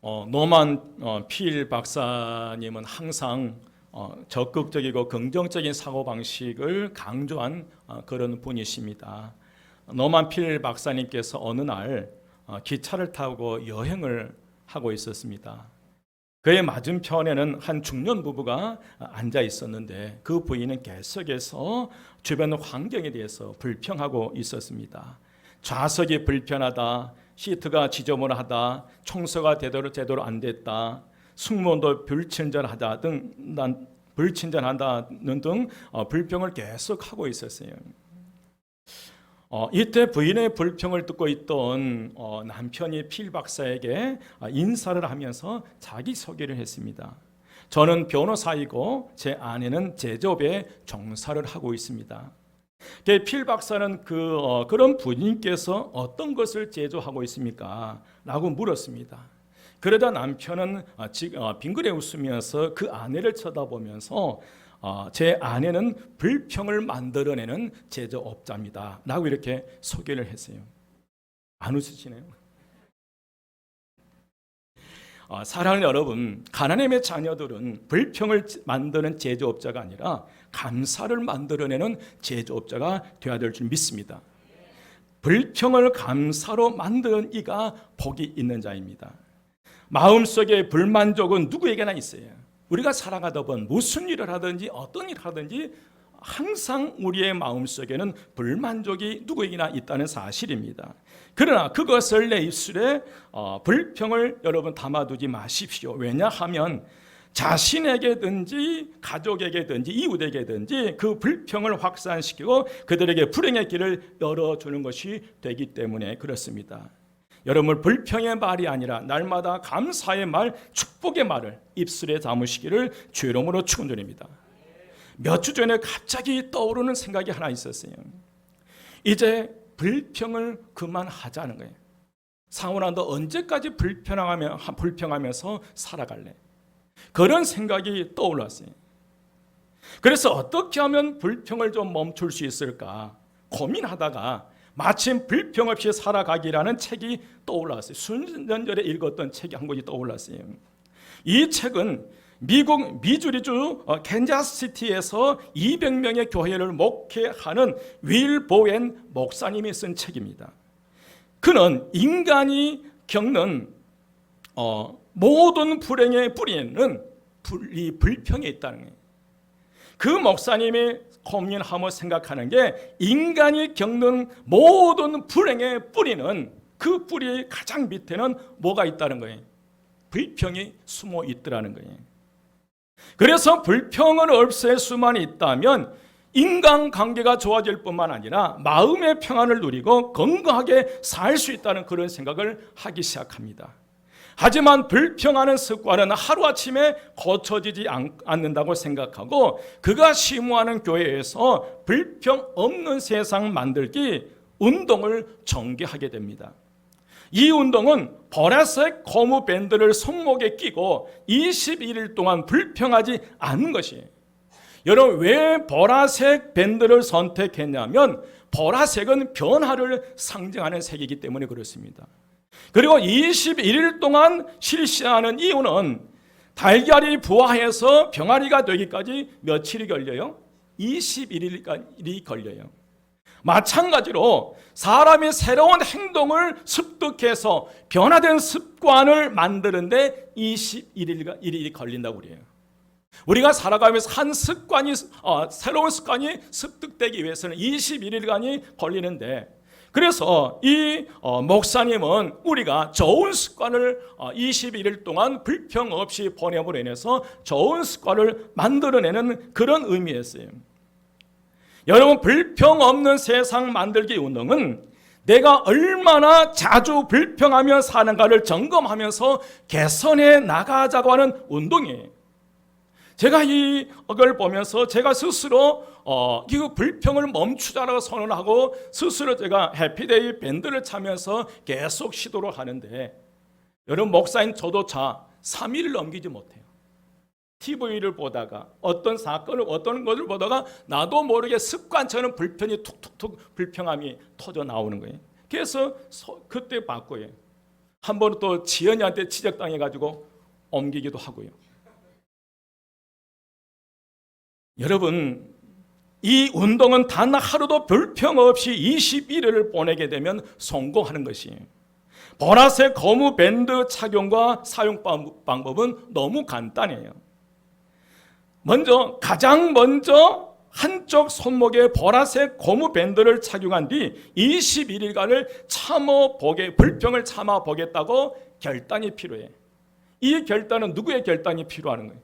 노만 필 박사님은 항상 적극적이고 긍정적인 사고방식을 강조한 그런 분이십니다. 노만 필 박사님께서 어느 날 기차를 타고 여행을 하고 있었습니다. 그의 맞은편에는 한 중년 부부가 앉아 있었는데 그 부인은 계속해서 주변 환경에 대해서 불평하고 있었습니다. 좌석이 불편하다, 시트가 지저분하다, 청소가 제대로 안 됐다, 승무원도 불친절하다 불친절하다는 등 불평을 계속하고 있었어요. 이때 부인의 불평을 듣고 있던 남편이 필 박사에게 인사를 하면서 자기소개를 했습니다. 저는 변호사이고 제 아내는 제조업에 종사를 하고 있습니다. 필 박사는 그런 부인께서 어떤 것을 제조하고 있습니까? 라고 물었습니다. 그러다 남편은 빙그레 웃으면서 그 아내를 쳐다보면서 제 아내는 불평을 만들어내는 제조업자입니다 라고 이렇게 소개를 했어요. 안 웃으시네요. 사랑하는 여러분, 하나님의 자녀들은 불평을 만드는 제조업자가 아니라 감사를 만들어내는 제조업자가 되어야 될 줄 믿습니다. 불평을 감사로 만드는 이가 복이 있는 자입니다. 마음속에 불만족은 누구에게나 있어요. 우리가 살아가다 보면 무슨 일을 하든지 어떤 일을 하든지 항상 우리의 마음속에는 불만족이 누구에게나 있다는 사실입니다. 그러나 그것을 내 입술에 불평을 여러분 담아두지 마십시오. 왜냐하면 자신에게든지 가족에게든지 이웃에게든지 그 불평을 확산시키고 그들에게 불행의 길을 열어주는 것이 되기 때문에 그렇습니다. 여러분, 불평의 말이 아니라 날마다 감사의 말, 축복의 말을 입술에 담으시기를 주의 이름으로 축원드립니다. 몇 주 전에 갑자기 떠오르는 생각이 하나 있었어요. 이제 불평을 그만하자는 거예요. 상훈아, 너 언제까지 불평하면서 살아갈래? 그런 생각이 떠올랐어요. 그래서 어떻게 하면 불평을 좀 멈출 수 있을까 고민하다가 마침 불평 없이 살아가기라는 책이 떠올랐어요. 수년 전에 읽었던 책이 한 권이 떠올랐어요. 이 책은 미국 미주리주 캔자스시티에서 200명의 교회를 목회하는 윌 보웬 목사님이 쓴 책입니다. 그는 인간이 겪는 모든 불행의 뿌리에는 이 불평이 있다는 거예요. 그 목사님이 고민하며 생각하는 게 인간이 겪는 모든 불행의 뿌리는 그 뿌리의 가장 밑에는 뭐가 있다는 거예요? 불평이 숨어 있더라는 거예요. 그래서 불평을 없앨 수만 있다면 인간관계가 좋아질 뿐만 아니라 마음의 평안을 누리고 건강하게 살 수 있다는 그런 생각을 하기 시작합니다. 하지만 불평하는 습관은 하루아침에 고쳐지지 않는다고 생각하고 그가 심호하는 교회에서 불평 없는 세상 만들기 운동을 전개하게 됩니다. 이 운동은 보라색 고무 밴드를 손목에 끼고 21일 동안 불평하지 않는 것이에요. 여러분, 왜 보라색 밴드를 선택했냐면 보라색은 변화를 상징하는 색이기 때문에 그렇습니다. 그리고 21일 동안 실시하는 이유는 달걀이 부화해서 병아리가 되기까지 며칠이 걸려요? 21일이 걸려요. 마찬가지로 사람이 새로운 행동을 습득해서 변화된 습관을 만드는데 21일이 걸린다고 그래요. 우리가 살아가면서 한 습관이 새로운 습관이 습득되기 위해서는 21일간이 걸리는데, 그래서 이 목사님은 우리가 좋은 습관을 21일 동안 불평 없이 보내므로 인해서 좋은 습관을 만들어내는 그런 의미였어요. 여러분, 불평 없는 세상 만들기 운동은 내가 얼마나 자주 불평하며 사는가를 점검하면서 개선해 나가자고 하는 운동이에요. 제가 이걸 보면서 제가 스스로 이 불평을 멈추자라고 선언하고 스스로 제가 해피데이 밴드를 차면서 계속 시도를 하는데, 여러분, 목사인 저도 3일을 넘기지 못해요. TV를 보다가 어떤 사건을 어떤 것을 보다가 나도 모르게 습관처럼 불편이 툭툭툭 불평함이 터져 나오는 거예요. 그래서 그때 바꿔요. 한 번은 또 지연이한테 지적당해가지고 옮기기도 하고요. 여러분, 이 운동은 단 하루도 불평 없이 21일을 보내게 되면 성공하는 것이에요. 보라색 고무 밴드 착용과 사용 방법은 너무 간단해요. 가장 먼저 한쪽 손목에 보라색 고무 밴드를 착용한 뒤 21일간을 불평을 참아 보겠다고 결단이 필요해. 이 결단은 누구의 결단이 필요한 거예요?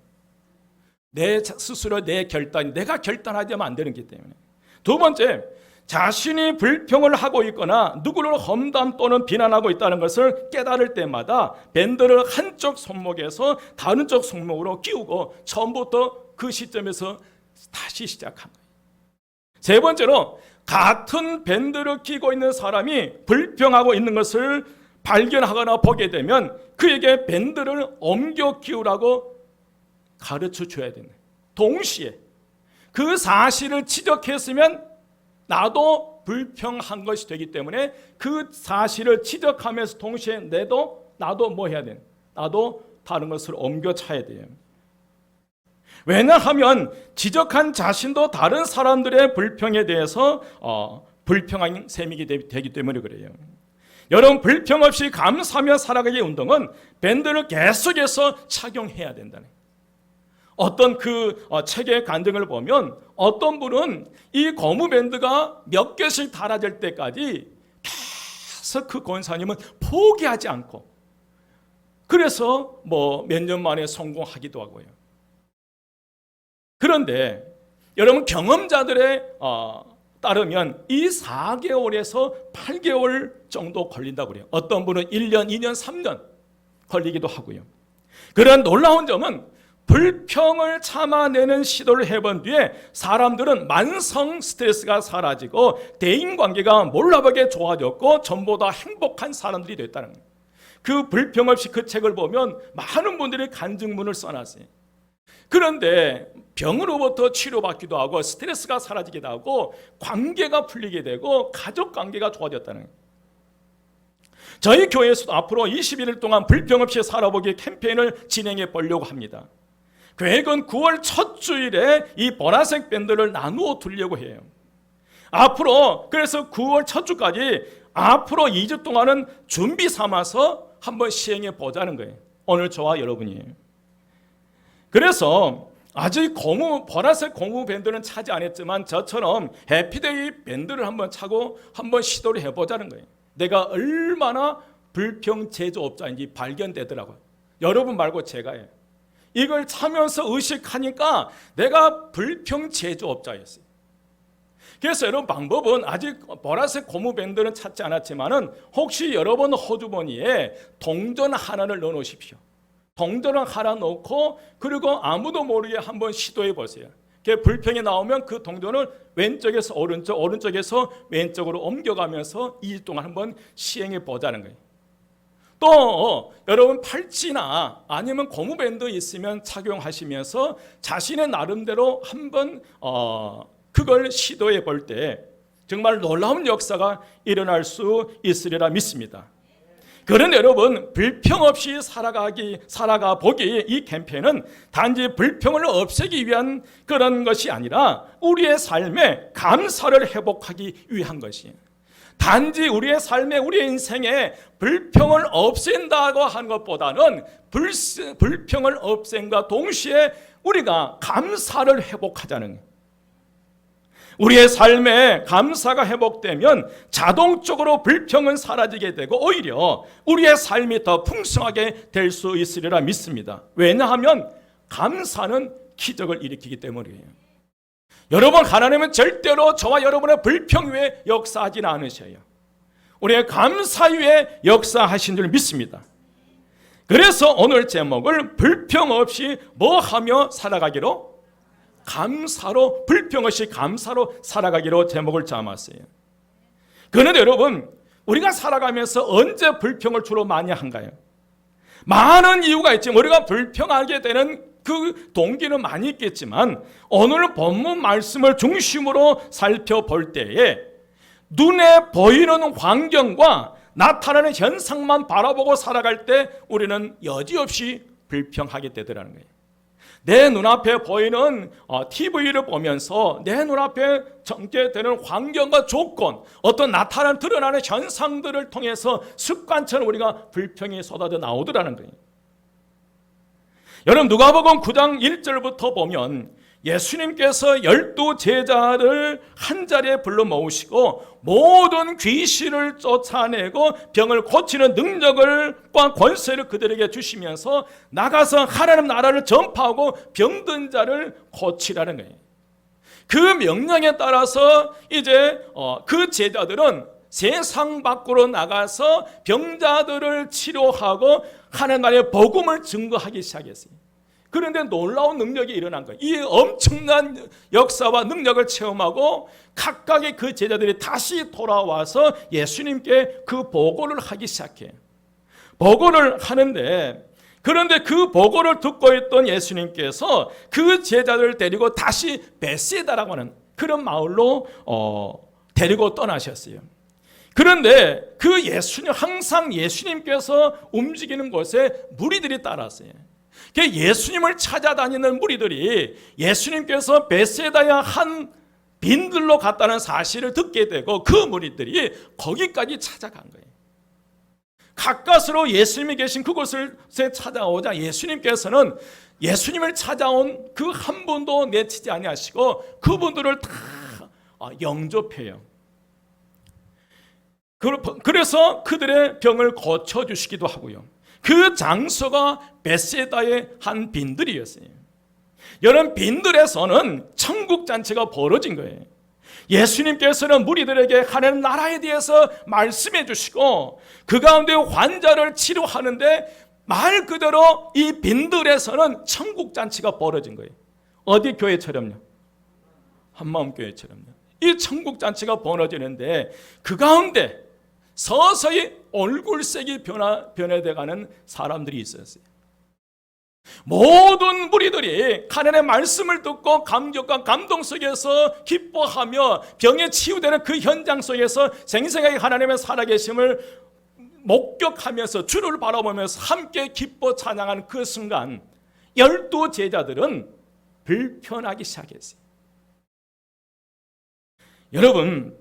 내 스스로 내 결단, 내가 결단하지 않으면 안 되는 거기 때문에. 두 번째, 자신이 불평을 하고 있거나 누구를 험담 또는 비난하고 있다는 것을 깨달을 때마다 밴드를 한쪽 손목에서 다른 쪽 손목으로 끼우고 처음부터 그 시점에서 다시 시작한 거예요. 세 번째로, 같은 밴드를 끼고 있는 사람이 불평하고 있는 것을 발견하거나 보게 되면 그에게 밴드를 옮겨 끼우라고 가르쳐 줘야 되는 거예요. 동시에 그 사실을 지적했으면 나도 불평한 것이 되기 때문에 그 사실을 지적하면서 동시에 나도 뭐 해야 돼? 나도 다른 것을 옮겨 차야 돼요. 왜냐하면 지적한 자신도 다른 사람들의 불평에 대해서 불평한 셈이 되기 때문에 그래요. 여러분, 불평 없이 감사하며 살아가기 운동은 밴드를 계속해서 착용해야 된다는 거예요. 어떤 책의 간증을 보면 어떤 분은 이 고무 밴드가 몇 개씩 달아질 때까지 계속 그 권사님은 포기하지 않고 그래서 몇 년 만에 성공하기도 하고요. 그런데 여러분, 경험자들의 따르면 이 4개월에서 8개월 정도 걸린다고 그래요. 어떤 분은 1년, 2년, 3년 걸리기도 하고요. 그런 놀라운 점은 불평을 참아내는 시도를 해본 뒤에 사람들은 만성 스트레스가 사라지고 대인관계가 몰라보게 좋아졌고 전보다 행복한 사람들이 됐다는 거예요. 그 불평 없이 그 책을 보면 많은 분들이 간증문을 써놨어요. 그런데 병으로부터 치료받기도 하고 스트레스가 사라지기도 하고 관계가 풀리게 되고 가족 관계가 좋아졌다는 거예요. 저희 교회에서도 앞으로 21일 동안 불평 없이 살아보기 캠페인을 진행해 보려고 합니다. 계획은 9월 첫 주일에 이 보라색 밴드를 나누어 두려고 해요. 그래서 9월 첫 주까지 앞으로 2주 동안은 준비 삼아서 한번 시행해 보자는 거예요. 오늘 저와 여러분이. 그래서 아직 보라색 고무 밴드는 차지 안 했지만 저처럼 해피데이 밴드를 한번 차고 한번 시도를 해보자는 거예요. 내가 얼마나 불평 제조업자인지 발견되더라고요. 여러분 말고 제가요. 이걸 차면서 의식하니까 내가 불평 제조업자였어요. 그래서 여러분, 방법은 아직 보라색 고무 밴드는 찾지 않았지만은 혹시 여러분 호주머니에 동전 하나를 넣어 놓으십시오. 동전을 하나 넣고 그리고 아무도 모르게 한번 시도해 보세요. 불평이 나오면 그 동전을 왼쪽에서 오른쪽, 오른쪽에서 왼쪽으로 옮겨가면서 2주 동안 한번 시행해 보자는 거예요. 또 여러분, 팔찌나 아니면 고무밴드 있으면 착용하시면서 자신의 나름대로 한번 그걸 시도해 볼 때 정말 놀라운 역사가 일어날 수 있으리라 믿습니다. 그런데 여러분, 불평 없이 살아가 보기 이 캠페인은 단지 불평을 없애기 위한 그런 것이 아니라 우리의 삶에 감사를 회복하기 위한 것이에요. 단지 우리의 삶에, 우리의 인생에 불평을 없앤다고 하는 것보다는 불평을 없앤과 동시에 우리가 감사를 회복하자는 거예요. 우리의 삶에 감사가 회복되면 자동적으로 불평은 사라지게 되고 오히려 우리의 삶이 더 풍성하게 될 수 있으리라 믿습니다. 왜냐하면 감사는 기적을 일으키기 때문이에요. 여러분, 하나님은 절대로 저와 여러분의 불평 위에 역사하지는 않으셔요. 우리의 감사 위에 역사하신 줄 믿습니다. 그래서 오늘 제목을 불평 없이 뭐 하며 살아가기로? 감사로, 불평 없이 감사로 살아가기로 제목을 잡았어요. 그런데 여러분, 우리가 살아가면서 언제 불평을 주로 많이 한가요? 많은 이유가 있지만 우리가 불평하게 되는 그 동기는 많이 있겠지만 오늘 본문 말씀을 중심으로 살펴볼 때에 눈에 보이는 환경과 나타나는 현상만 바라보고 살아갈 때 우리는 여지없이 불평하게 되더라는 거예요. 내 눈앞에 보이는 TV를 보면서 내 눈앞에 전개되는 환경과 조건, 어떤 나타나는 드러나는 현상들을 통해서 습관처럼 우리가 불평이 쏟아져 나오더라는 거예요. 여러분, 누가복음 9장 1절부터 보면 예수님께서 12 제자를 한자리에 불러 모으시고 모든 귀신을 쫓아내고 병을 고치는 능력과 권세를 그들에게 주시면서 나가서 하나님 나라를 전파하고 병든 자를 고치라는 거예요. 그 명령에 따라서 이제 그 제자들은 세상 밖으로 나가서 병자들을 치료하고 하나님 나라의 복음을 증거하기 시작했어요. 그런데 놀라운 능력이 일어난 거예요. 이 엄청난 역사와 능력을 체험하고 각각의 그 제자들이 다시 돌아와서 예수님께 그 보고를 하기 시작해요. 보고를 하는데, 그런데 그 보고를 듣고 있던 예수님께서 그 제자들을 데리고 다시 베세다라고 하는 그런 마을로 데리고 떠나셨어요. 그런데 그 예수님, 항상 예수님께서 움직이는 곳에 무리들이 따랐어요. 예수님을 찾아다니는 무리들이 예수님께서 베세다의 한 빈들로 갔다는 사실을 듣게 되고 그 무리들이 거기까지 찾아간 거예요. 가까스로 예수님이 계신 그곳을 찾아오자 예수님께서는 예수님을 찾아온 그 한 분도 내치지 아니하시고 그분들을 다 영접해요. 그래서 그들의 병을 고쳐주시기도 하고요. 그 장소가 베세다의 한 빈들이었어요. 여러분, 빈들에서는 천국 잔치가 벌어진 거예요. 예수님께서는 무리들에게 하나님 나라에 대해서 말씀해 주시고 그 가운데 환자를 치료하는데 말 그대로 이 빈들에서는 천국 잔치가 벌어진 거예요. 어디 교회처럼요? 한마음 교회처럼요. 이 천국 잔치가 벌어지는데 그 가운데 서서히 얼굴색이 변해가는 사람들이 있었어요. 모든 무리들이 하나님의 말씀을 듣고 감격과 감동 속에서 기뻐하며 병에 치유되는 그 현장 속에서 생생하게 하나님의 살아계심을 목격하면서 주를 바라보면서 함께 기뻐 찬양하는 그 순간 12 제자들은 불편하기 시작했어요. 여러분,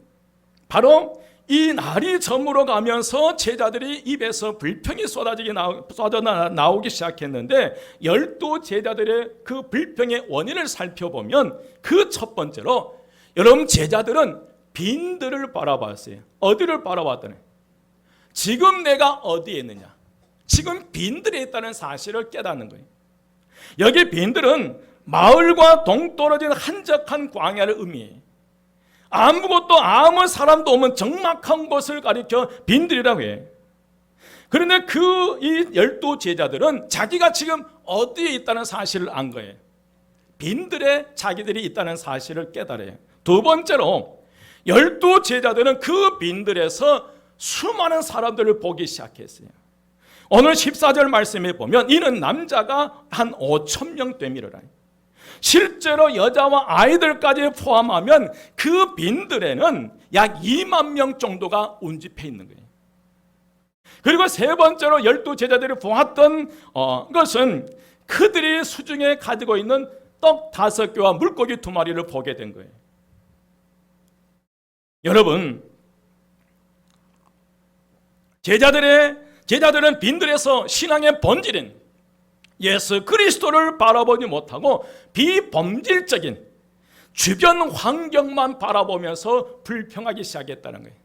바로 이 날이 저물어 가면서 제자들이 입에서 불평이 쏟아져 나오기 시작했는데 12 제자들의 그 불평의 원인을 살펴보면 그 첫 번째로 여러분 제자들은 빈들을 바라봤어요. 어디를 바라봤더니 지금 내가 어디에 있느냐, 지금 빈들에 있다는 사실을 깨닫는 거예요. 여기 빈들은 마을과 동떨어진 한적한 광야를 의미해요. 아무것도 아무 사람도 없는 적막한 곳을 가리켜 빈들이라고 해. 그런데 이 12 제자들은 자기가 지금 어디에 있다는 사실을 안 거예요. 빈들에 자기들이 있다는 사실을 깨달아요. 두 번째로 12 제자들은 그 빈들에서 수많은 사람들을 보기 시작했어요. 오늘 14절 말씀에 보면 이는 남자가 한 5,000명 되미르라. 실제로 여자와 아이들까지 포함하면 그 빈들에는 약 2만 명 정도가 운집해 있는 거예요. 그리고 세 번째로 12 제자들이 보았던 것은 그들이 수중에 가지고 있는 떡 5개와 물고기 2마리를 보게 된 거예요. 여러분, 제자들은 빈들에서 신앙의 본질인 예수 그리스도를 바라보지 못하고 비범질적인 주변 환경만 바라보면서 불평하기 시작했다는 거예요.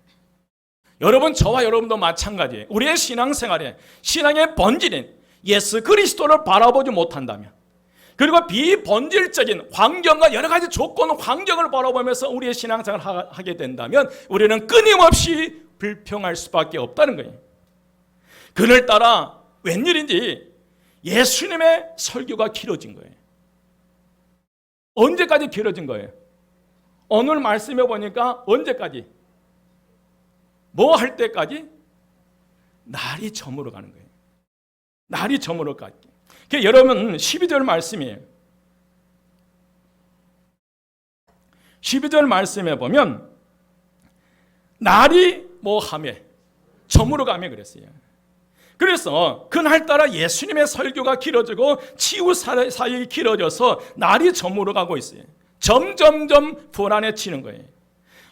여러분, 저와 여러분도 마찬가지예요. 우리의 신앙생활에 신앙의 본질인 예수 그리스도를 바라보지 못한다면, 그리고 비본질적인 환경과 여러 가지 조건, 환경을 바라보면서 우리의 신앙생활을 하게 된다면 우리는 끊임없이 불평할 수밖에 없다는 거예요. 그날따라 웬일인지 예수님의 설교가 길어진 거예요. 언제까지 길어진 거예요? 오늘 말씀해 보니까 언제까지? 뭐 할 때까지? 날이 저물어 가는 거예요. 날이 저물어 가기. 여러분 12절 말씀이에요. 12절 말씀에 보면 날이 뭐하며 저물어 가며 그랬어요. 그래서 그날따라 예수님의 설교가 길어지고 치유 사역이 길어져서 날이 저물어 가고 있어요. 점점점 불안해지는 거예요.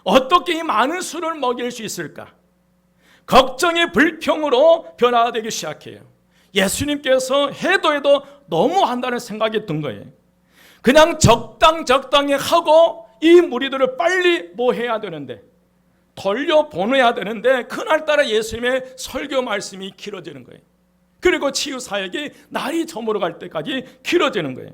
어떻게 이 많은 수를 먹일 수 있을까? 걱정이 불평으로 변화되기 시작해요. 예수님께서 해도 너무 한다는 생각이 든 거예요. 그냥 적당히 하고 이 무리들을 빨리 뭐 해야 되는데, 돌려보내야 되는데 그날따라 예수님의 설교 말씀이 길어지는 거예요. 그리고 치유 사역이 날이 저물어 갈 때까지 길어지는 거예요.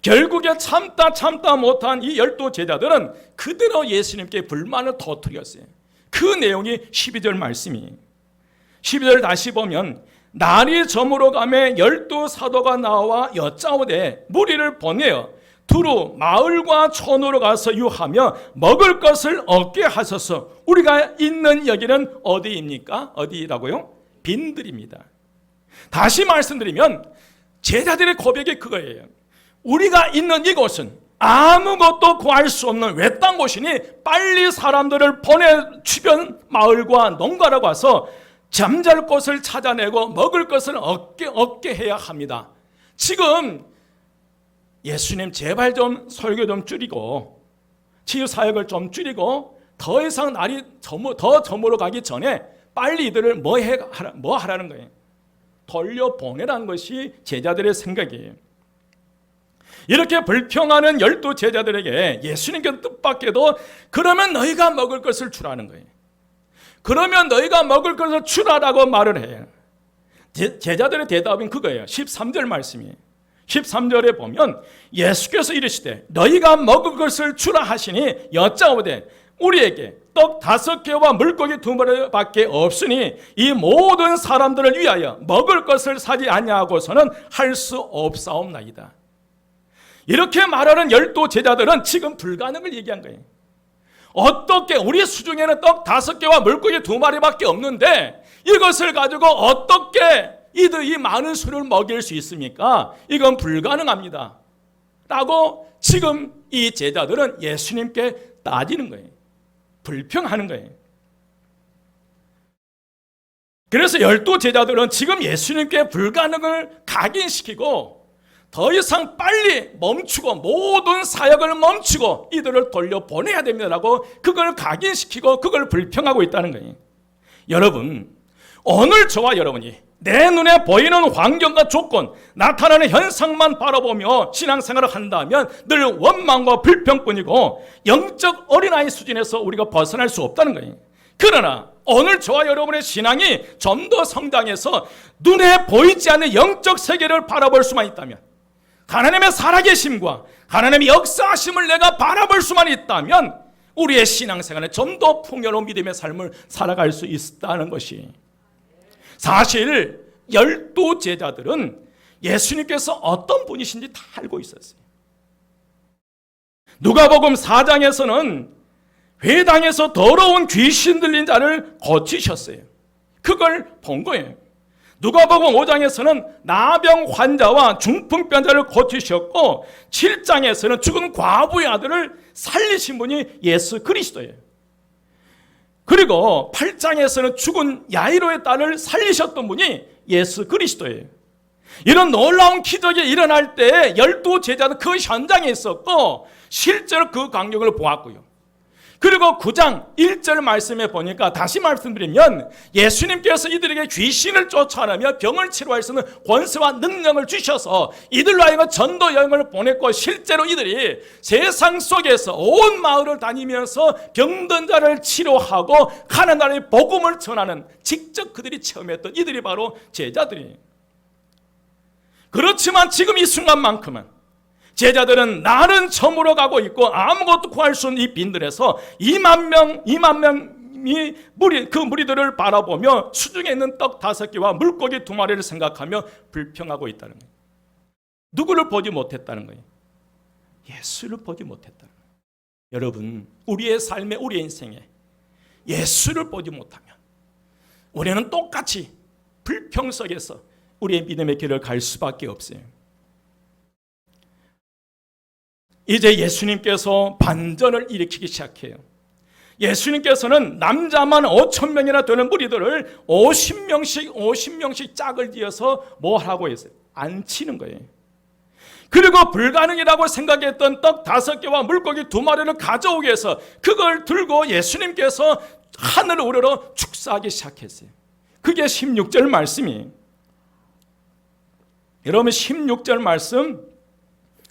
결국에 참다 못한 이 12 제자들은 그대로 예수님께 불만을 터뜨렸어요. 그 내용이 12절 말씀이에요. 12절 다시 보면 날이 저물어 가매 12 사도가 나와 여짜오되 무리를 보내어 두루 마을과 촌으로 가서 유하며 먹을 것을 얻게 하소서. 우리가 있는 여기는 어디입니까? 어디라고요? 빈들입니다. 다시 말씀드리면 제자들의 고백이 그거예요. 우리가 있는 이곳은 아무것도 구할 수 없는 외딴 곳이니 빨리 사람들을 보내 주변 마을과 농가로 가서 잠잘 곳을 찾아내고 먹을 것을 얻게 해야 합니다. 지금 예수님 제발 좀 설교 좀 줄이고 치유 사역을 좀 줄이고 더 이상 날이 더 저물어 가기 전에 빨리 이들을 뭐 하라는 거예요? 돌려보내라는 것이 제자들의 생각이에요. 이렇게 불평하는 12 제자들에게 예수님께서 뜻밖에도 그러면 너희가 먹을 것을 주라는 거예요. 그러면 너희가 먹을 것을 주라라고 말을 해요. 제자들의 대답은 그거예요. 13절 말씀이에요. 13절에 보면 예수께서 이르시되 너희가 먹을 것을 주라 하시니 여짜오되 우리에게 떡 5개와 물고기 2마리밖에 없으니 이 모든 사람들을 위하여 먹을 것을 사지 아니하고서는 할 수 없사옵나이다. 이렇게 말하는 12 제자들은 지금 불가능을 얘기한 거예요. 어떻게 우리 수중에는 떡 5개와 물고기 2마리밖에 없는데 이것을 가지고 어떻게 이 많은 수를 먹일 수 있습니까? 이건 불가능합니다. 라고 지금 이 제자들은 예수님께 따지는 거예요. 불평하는 거예요. 그래서 12 제자들은 지금 예수님께 불가능을 각인시키고 더 이상 빨리 멈추고 모든 사역을 멈추고 이들을 돌려보내야 됩니다라고 그걸 각인시키고 그걸 불평하고 있다는 거예요. 여러분, 오늘 저와 여러분이 내 눈에 보이는 환경과 조건, 나타나는 현상만 바라보며 신앙생활을 한다면 늘 원망과 불평뿐이고 영적 어린아이 수준에서 우리가 벗어날 수 없다는 거예요. 그러나 오늘 저와 여러분의 신앙이 좀 더 성장해서 눈에 보이지 않는 영적 세계를 바라볼 수만 있다면, 하나님의 살아계심과 하나님의 역사하심을 내가 바라볼 수만 있다면 우리의 신앙생활에 좀 더 풍요로운 믿음의 삶을 살아갈 수 있다는 것이, 사실 12 제자들은 예수님께서 어떤 분이신지 다 알고 있었어요. 누가복음 4장에서는 회당에서 더러운 귀신 들린 자를 고치셨어요. 그걸 본 거예요. 누가복음 5장에서는 나병 환자와 중풍병자를 고치셨고 7장에서는 죽은 과부의 아들을 살리신 분이 예수 그리스도예요. 그리고 8장에서는 죽은 야이로의 딸을 살리셨던 분이 예수 그리스도예요. 이런 놀라운 기적이 일어날 때 12 제자도 그 현장에 있었고 실제로 그 광경을 보았고요. 그리고 9장 1절 말씀에 보니까 다시 말씀드리면 예수님께서 이들에게 귀신을 쫓아내며 병을 치료할 수 있는 권세와 능력을 주셔서 이들로 하여금 전도 여행을 보냈고 실제로 이들이 세상 속에서 온 마을을 다니면서 병든 자를 치료하고 가는 나라의 복음을 전하는 직접 그들이 체험했던 이들이 바로 제자들이에요. 그렇지만 지금 이 순간만큼은 제자들은 날은 저물어 가고 있고 아무것도 구할 수 없는 이 빈들에서 2만 명이 그 무리들을 바라보며 수중에 있는 떡 5개와 물고기 2마리를 생각하며 불평하고 있다는 거예요. 누구를 보지 못했다는 거예요? 예수를 보지 못했다는 거예요. 여러분, 우리의 삶에, 우리의 인생에 예수를 보지 못하면 우리는 똑같이 불평 속에서 우리의 믿음의 길을 갈 수밖에 없어요. 이제 예수님께서 반전을 일으키기 시작해요. 예수님께서는 남자만 5,000명이나 되는 무리들을 50명씩 짝을 지어서 뭐 하라고 했어요? 앉히는 거예요. 그리고 불가능이라고 생각했던 떡 5개와 물고기 2마리를 가져오기 위해서 그걸 들고 예수님께서 하늘을 우러러 축사하기 시작했어요. 그게 16절 말씀이에요. 여러분 16절 말씀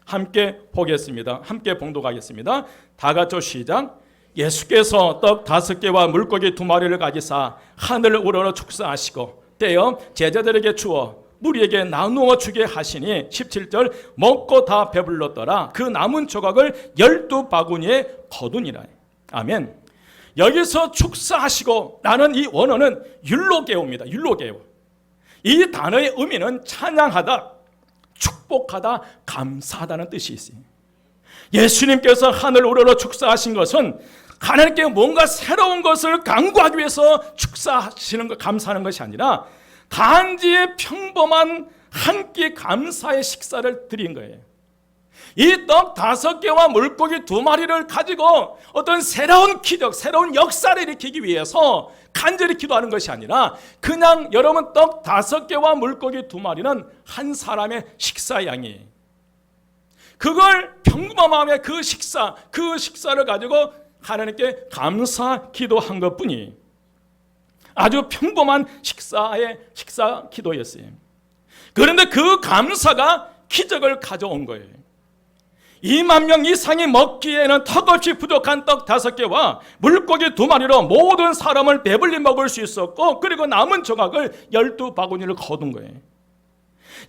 함께 보겠습니다. 함께 봉독하겠습니다. 다 같이 시작. 예수께서 떡 5개와 물고기 2마리를 가지사 하늘을 우러러 축사하시고 떼어 제자들에게 주어 무리에게 나누어 주게 하시니 17절 먹고 다 배불렀더라. 그 남은 조각을 12바구니에 거두니라. 아멘. 여기서 축사하시고 라는 이 원어는 율로게오입니다. 율로게오. 이 단어의 의미는 찬양하다, 축복하다, 감사하다는 뜻이 있어요. 예수님께서 하늘 우러러 축사하신 것은 하나님께 뭔가 새로운 것을 강구하기 위해서 축사하시는 것, 감사하는 것이 아니라 단지 평범한 한 끼 감사의 식사를 드린 거예요. 이 떡 5개와 물고기 2마리를 가지고 어떤 새로운 기적, 새로운 역사를 일으키기 위해서 간절히 기도하는 것이 아니라 그냥 여러분 떡 5개와 물고기 2마리는 한 사람의 식사 양이에요. 그걸 평범함의 그 식사를 가지고 하나님께 감사 기도한 것뿐이 아주 평범한 식사 기도였어요. 그런데 그 감사가 기적을 가져온 거예요. 2만 명 이상이 먹기에는 턱없이 부족한 떡 5개와 물고기 2마리로 모든 사람을 배불리 먹을 수 있었고 그리고 남은 조각을 12바구니를 거둔 거예요.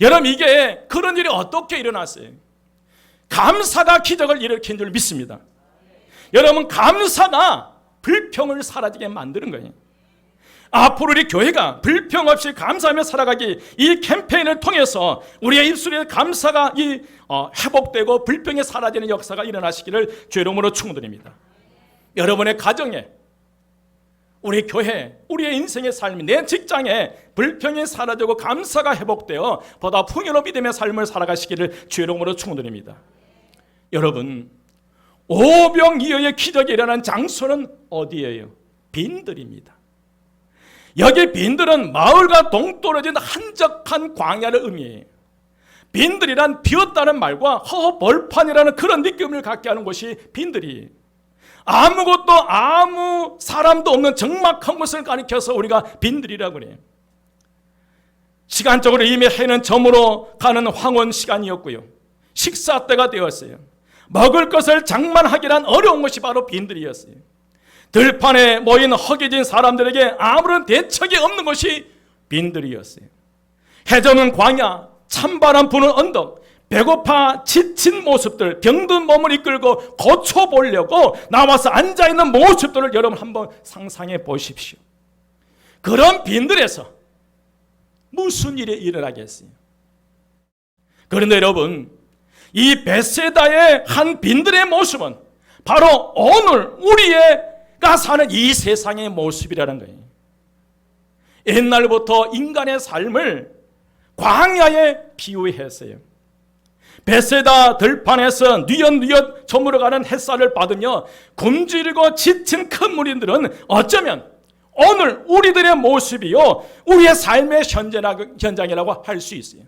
여러분 이게 그런 일이 어떻게 일어났어요? 감사가 기적을 일으킨 줄 믿습니다. 여러분 감사가 불평을 사라지게 만드는 거예요. 앞으로 우리 교회가 불평 없이 감사하며 살아가기 이 캠페인을 통해서 우리의 입술에 감사가 회복되고 불평이 사라지는 역사가 일어나시기를 주의 이름으로 축원드립니다. 여러분의 가정에, 우리 교회, 우리의 인생의 삶, 내 직장에 불평이 사라지고 감사가 회복되어 보다 풍요로운 믿음의 삶을 살아가시기를 주의 이름으로 축원드립니다. 여러분, 오병이어의 기적이 일어난 장소는 어디예요? 빈들입니다. 여기 빈들은 마을과 동떨어진 한적한 광야를 의미해요. 빈들이란 비었다는 말과 허허벌판이라는 그런 느낌을 갖게 하는 곳이 빈들이에요. 아무것도 아무 사람도 없는 적막한 곳을 가리켜서 우리가 빈들이라고 그래요. 시간적으로 이미 해는 저물어 가는 황혼 시간이었고요. 식사 때가 되었어요. 먹을 것을 장만하기란 어려운 것이 바로 빈들이었어요. 들판에 모인 허기진 사람들에게 아무런 대책이 없는 것이 빈들이었어요. 해저는 광야, 찬바람 부는 언덕, 배고파 지친 모습들, 병든 몸을 이끌고 고쳐보려고 나와서 앉아있는 모습들을 여러분 한번 상상해 보십시오. 그런 빈들에서 무슨 일이 일어나겠어요? 그런데 여러분, 이 베세다의 한 빈들의 모습은 바로 오늘 우리가 사는 이 세상의 모습이라는 거예요. 옛날부터 인간의 삶을 광야에 비유했어요. 베세다 들판에서 뉘엿뉘엿 저물어가는 햇살을 받으며 굶주리고 지친 큰 무리들은 어쩌면 오늘 우리들의 모습이요, 우리의 삶의 현장이라고 할 수 있어요.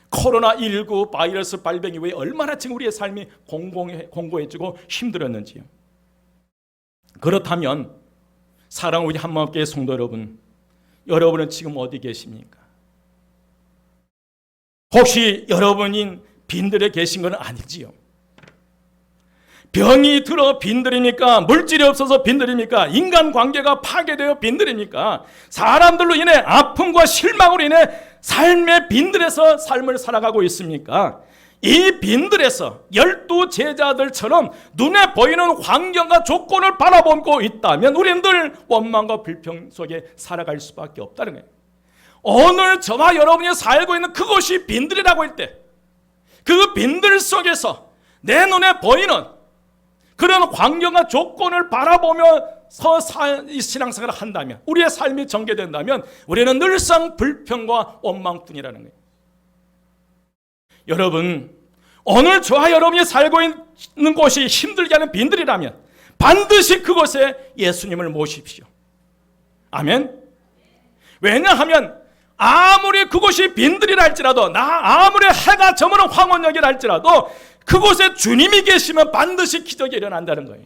코로나19 바이러스 발병 이후에 얼마나 지금 우리의 삶이 공고해지고 힘들었는지요. 그렇다면 사랑하는 우리 한마음교회 성도 여러분, 여러분은 지금 어디 계십니까? 혹시 여러분이 빈들에 계신 건 아니지요? 병이 들어 빈들입니까? 물질이 없어서 빈들입니까? 인간관계가 파괴되어 빈들입니까? 사람들로 인해 아픔과 실망으로 인해 삶의 빈들에서 삶을 살아가고 있습니까? 이 빈들에서 12 제자들처럼 눈에 보이는 환경과 조건을 바라보고 있다면 우리는 늘 원망과 불평 속에 살아갈 수밖에 없다는 거예요. 오늘 저와 여러분이 살고 있는 그곳이 빈들이라고 할 때, 그 빈들 속에서 내 눈에 보이는 그런 환경과 조건을 바라보면서 신앙생활을 한다면, 우리의 삶이 전개된다면 우리는 늘상 불평과 원망뿐이라는 거예요. 여러분, 오늘 저와 여러분이 살고 있는 곳이 힘들게 하는 빈들이라면 반드시 그곳에 예수님을 모십시오. 아멘. 왜냐하면 아무리 그곳이 빈들이라 할지라도, 아무리 해가 저무는 황혼역이라 할지라도 그곳에 주님이 계시면 반드시 기적이 일어난다는 거예요.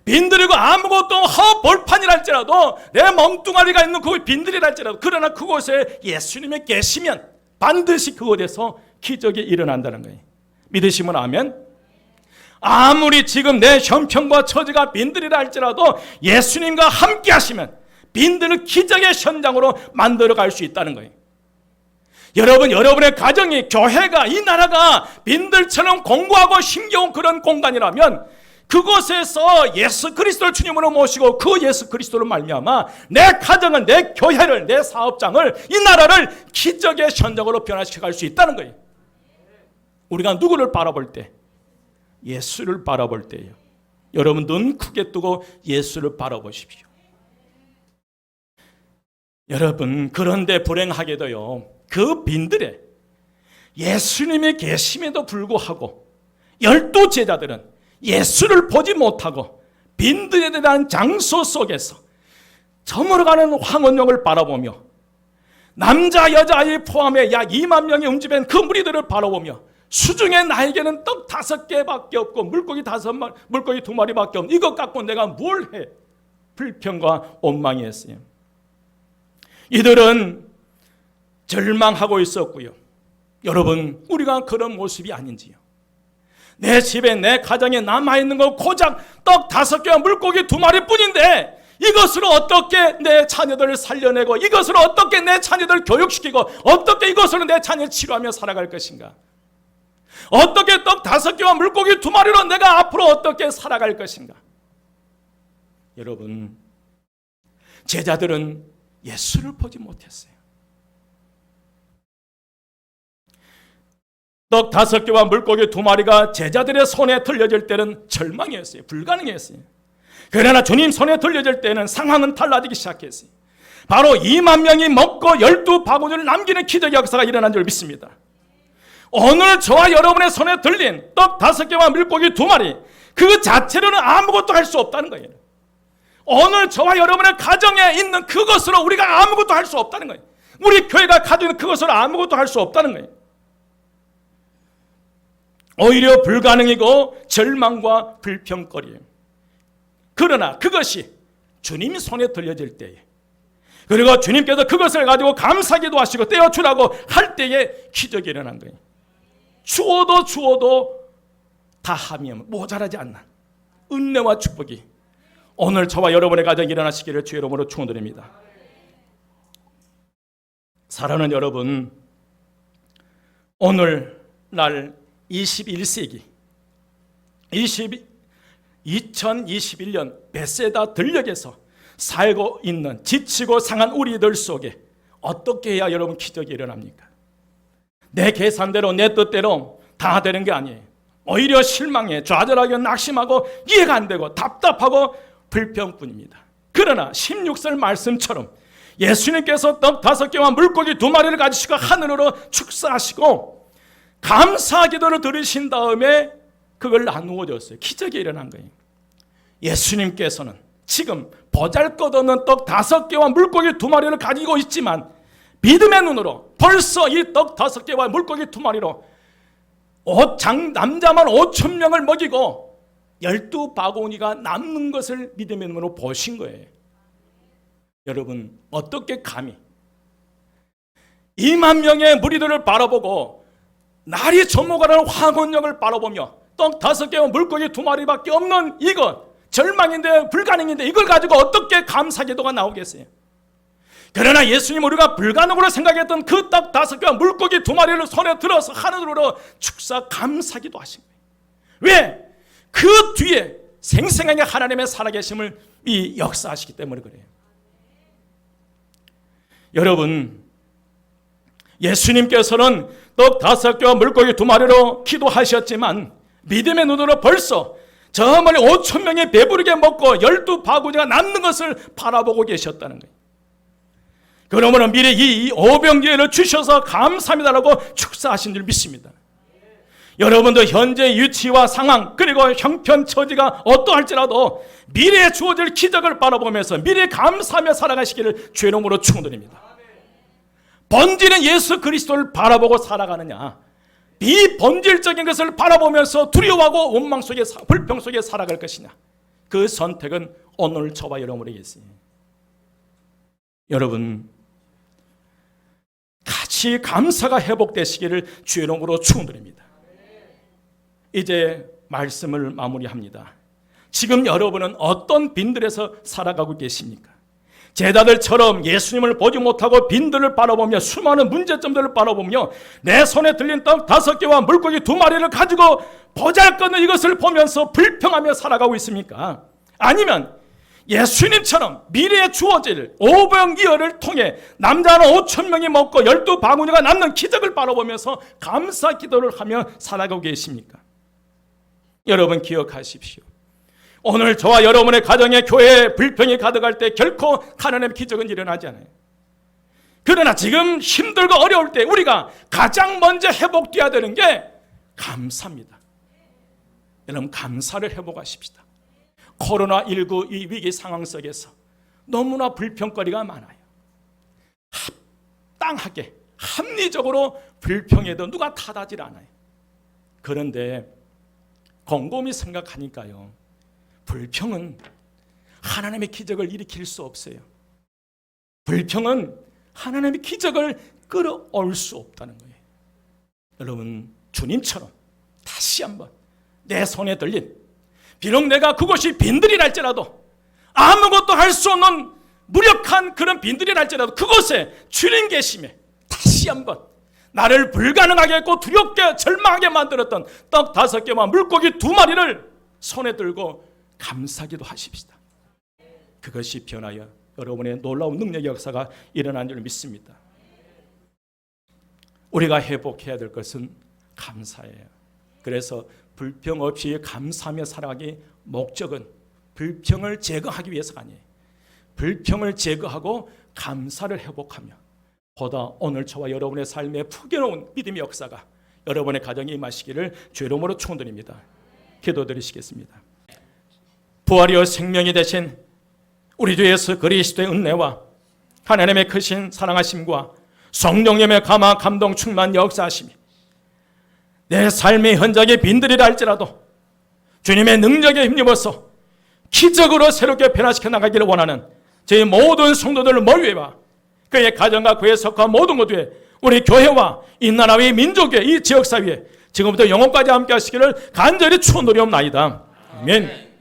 빈들이고 아무것도 허벌판이라 할지라도, 내 몸뚱아리가 있는 그 빈들이라 할지라도, 그러나 그곳에 예수님이 계시면 반드시 그곳에서 기적이 일어난다는 거예요. 믿으시면 아멘. 아무리 지금 내 형편과 처지가 빈들이라 할지라도 예수님과 함께 하시면 빈들을 기적의 현장으로 만들어갈 수 있다는 거예요. 여러분, 여러분의 가정이, 교회가, 이 나라가 빈들처럼 공고하고 힘겨운 그런 공간이라면 그곳에서 예수 그리스도를 주님으로 모시고 그 예수 그리스도를 말미암아 내 가정을, 내 교회를, 내 사업장을, 이 나라를 기적의 현장으로 변화시켜갈 수 있다는 거예요. 우리가 누구를 바라볼 때? 예수를 바라볼 때예요. 여러분, 눈 크게 뜨고 예수를 바라보십시오. 여러분, 그런데 불행하게도요, 그 빈들에 예수님이 계심에도 불구하고 12 제자들은 예수를 보지 못하고 빈들에 대한 장소 속에서 저물어가는 황혼역을 바라보며 남자 여자아이 포함해 약 2만 명이 움집한 그 무리들을 바라보며 수중에 나에게는 떡 5개밖에 없고 물고기 2마리밖에 없는 이것 갖고 내가 뭘 해? 불평과 원망이 했어요. 이들은 절망하고 있었고요. 여러분, 우리가 그런 모습이 아닌지요? 내 집에, 내 가정에 남아있는 건 고작 떡 5개와 물고기 2마리뿐인데 이것으로 어떻게 내 자녀들을 살려내고, 이것으로 어떻게 내 자녀들을 교육시키고, 어떻게 이것으로 내 자녀를 치료하며 살아갈 것인가? 어떻게 떡 5개와 물고기 2마리로 내가 앞으로 어떻게 살아갈 것인가? 여러분, 제자들은 예수를 보지 못했어요. 떡 5개와 물고기 2마리가 제자들의 손에 들려질 때는 절망이었어요. 불가능했어요. 그러나 주님 손에 들려질 때는 상황은 달라지기 시작했어요. 바로 2만 명이 먹고 12 바구니를 남기는 기적의 역사가 일어난 줄 믿습니다. 오늘 저와 여러분의 손에 들린 떡 5개와 물고기 2마리, 그 자체로는 아무것도 할 수 없다는 거예요. 오늘 저와 여러분의 가정에 있는 그것으로 우리가 아무것도 할 수 없다는 거예요. 우리 교회가 가지고 있는 그것으로 아무것도 할 수 없다는 거예요. 오히려 불가능이고 절망과 불평거리예요. 그러나 그것이 주님 손에 들려질 때에, 그리고 주님께서 그것을 가지고 감사기도 하시고 떼어주라고 할 때에 기적이 일어난 거예요. 주어도 다 하면 모자라지 않는 은혜와 축복이 오늘 저와 여러분의 가정에 일어나시기를 주의 이름으로 축원드립니다. 사랑하는 여러분, 오늘날 21세기 2021년 베세다 들녘에서 살고 있는 지치고 상한 우리들 속에 어떻게 해야 여러분 기적이 일어납니까? 내 계산대로, 내 뜻대로 다 되는 게 아니에요. 오히려 실망해, 좌절하게, 낙심하고 이해가 안 되고 답답하고 불평뿐입니다. 그러나 16절 말씀처럼 예수님께서 떡 5개와 물고기 2마리를 가지시고 하늘으로 축사하시고 감사 기도를 들으신 다음에 그걸 나누어 줬어요. 기적이 일어난 거예요. 예수님께서는 지금 보잘것없는 떡 5개와 물고기 2마리를 가지고 있지만 믿음의 눈으로 벌써 이 떡 5개와 물고기 2마리로 남자만 5,000명을 먹이고 12 바구니가 남는 것을 믿음의 눈으로 보신 거예요. 여러분, 어떻게 감히 2만 명의 무리들을 바라보고 날이 저물어가는 황혼역을 바라보며 떡 5개와 물고기 2마리밖에 없는 이것, 절망인데 불가능인데 이걸 가지고 어떻게 감사기도가 나오겠어요? 그러나 예수님, 우리가 불가능으로 생각했던 그 떡 5개와 물고기 2마리를 손에 들어서 하늘으로 축사 감사기도 하신 거예요. 왜? 그 뒤에 생생하게 하나님의 살아계심을 이 역사하시기 때문에 그래요. 여러분, 예수님께서는 떡 5개와 물고기 2마리로 기도하셨지만 믿음의 눈으로 벌써 저 멀리 5,000명이 배부르게 먹고 12 바구니가 남는 것을 바라보고 계셨다는 거예요. 그러므로 미리 이 오병기회를 주셔서 감사합니다라고 축사하신 줄 믿습니다. 여러분도 현재 위치와 상황 그리고 형편처지가 어떠할지라도 미래에 주어질 기적을 바라보면서 미래에 감사하며 살아가시기를 주의 이름으로 축원드립니다. 본질은 예수 그리스도를 바라보고 살아가느냐, 비본질적인 것을 바라보면서 두려워하고 원망 속에 불평 속에 살아갈 것이냐, 그 선택은 오늘 저와 여러분에게 있습니다. 여러분 같이 감사가 회복되시기를 주의 이름으로 축원드립니다. 이제 말씀을 마무리합니다. 지금 여러분은 어떤 빈들에서 살아가고 계십니까? 제자들처럼 예수님을 보지 못하고 빈들을 바라보며 수많은 문제점들을 바라보며 내 손에 들린 떡 5개와 물고기 2마리를 가지고 보잘것없는 이것을 보면서 불평하며 살아가고 있습니까? 아니면 예수님처럼 미래에 주어질 오병이어를 통해 남자는 5,000명이 먹고 12바구니가 남는 기적을 바라보면서 감사 기도를 하며 살아가고 계십니까? 여러분 기억하십시오. 오늘 저와 여러분의 가정에 교회에 불평이 가득할 때 결코 하나님의 기적은 일어나지 않아요. 그러나 지금 힘들고 어려울 때 우리가 가장 먼저 회복되어야 되는 게 감사입니다. 여러분 감사를 회복하십시다. 코로나19 이 위기 상황 속에서 너무나 불평거리가 많아요. 합당하게 합리적으로 불평해도 누가 탓하지 않아요. 그런데 곰곰이 생각하니까요, 불평은 하나님의 기적을 일으킬 수 없어요. 불평은 하나님의 기적을 끌어올 수 없다는 거예요. 여러분 주님처럼 다시 한번 내 손에 들린, 비록 내가 그곳이 빈들이랄지라도 아무것도 할 수 없는 무력한 그런 빈들이랄지라도 그곳에 주님 계심에 다시 한번 나를 불가능하게 했고 두렵게 절망하게 만들었던 떡 5개와 물고기 2마리를 손에 들고 감사기도 하십시다. 그것이 변하여 여러분의 놀라운 능력의 역사가 일어난 줄 믿습니다. 우리가 회복해야 될 것은 감사예요. 그래서 불평 없이 감사하며 살아가기 목적은 불평을 제거하기 위해서가 아니에요. 불평을 제거하고 감사를 회복하며 보다 오늘 저와 여러분의 삶에 풍요로운 믿음의 역사가 여러분의 가정에 임하시기를 주의 이름으로 축원드립니다. 기도드리시겠습니다. 부활이요 생명이 되신 우리 주 예수 그리스도의 은혜와 하나님의 크신 사랑하심과 성령님의 감화 감동 충만 역사하심이 내 삶의 현장에 빈들이라 할지라도 주님의 능력에 힘입어서 기적으로 새롭게 변화시켜 나가기를 원하는 저희 모든 성도들 모두와 그의 가정과 그에 속한 모든 것들에 우리 교회와 이 나라 위 민족의 이 지역사회에 지금부터 영원까지 함께 하시기를 간절히 축원드리옵나이다. 아멘.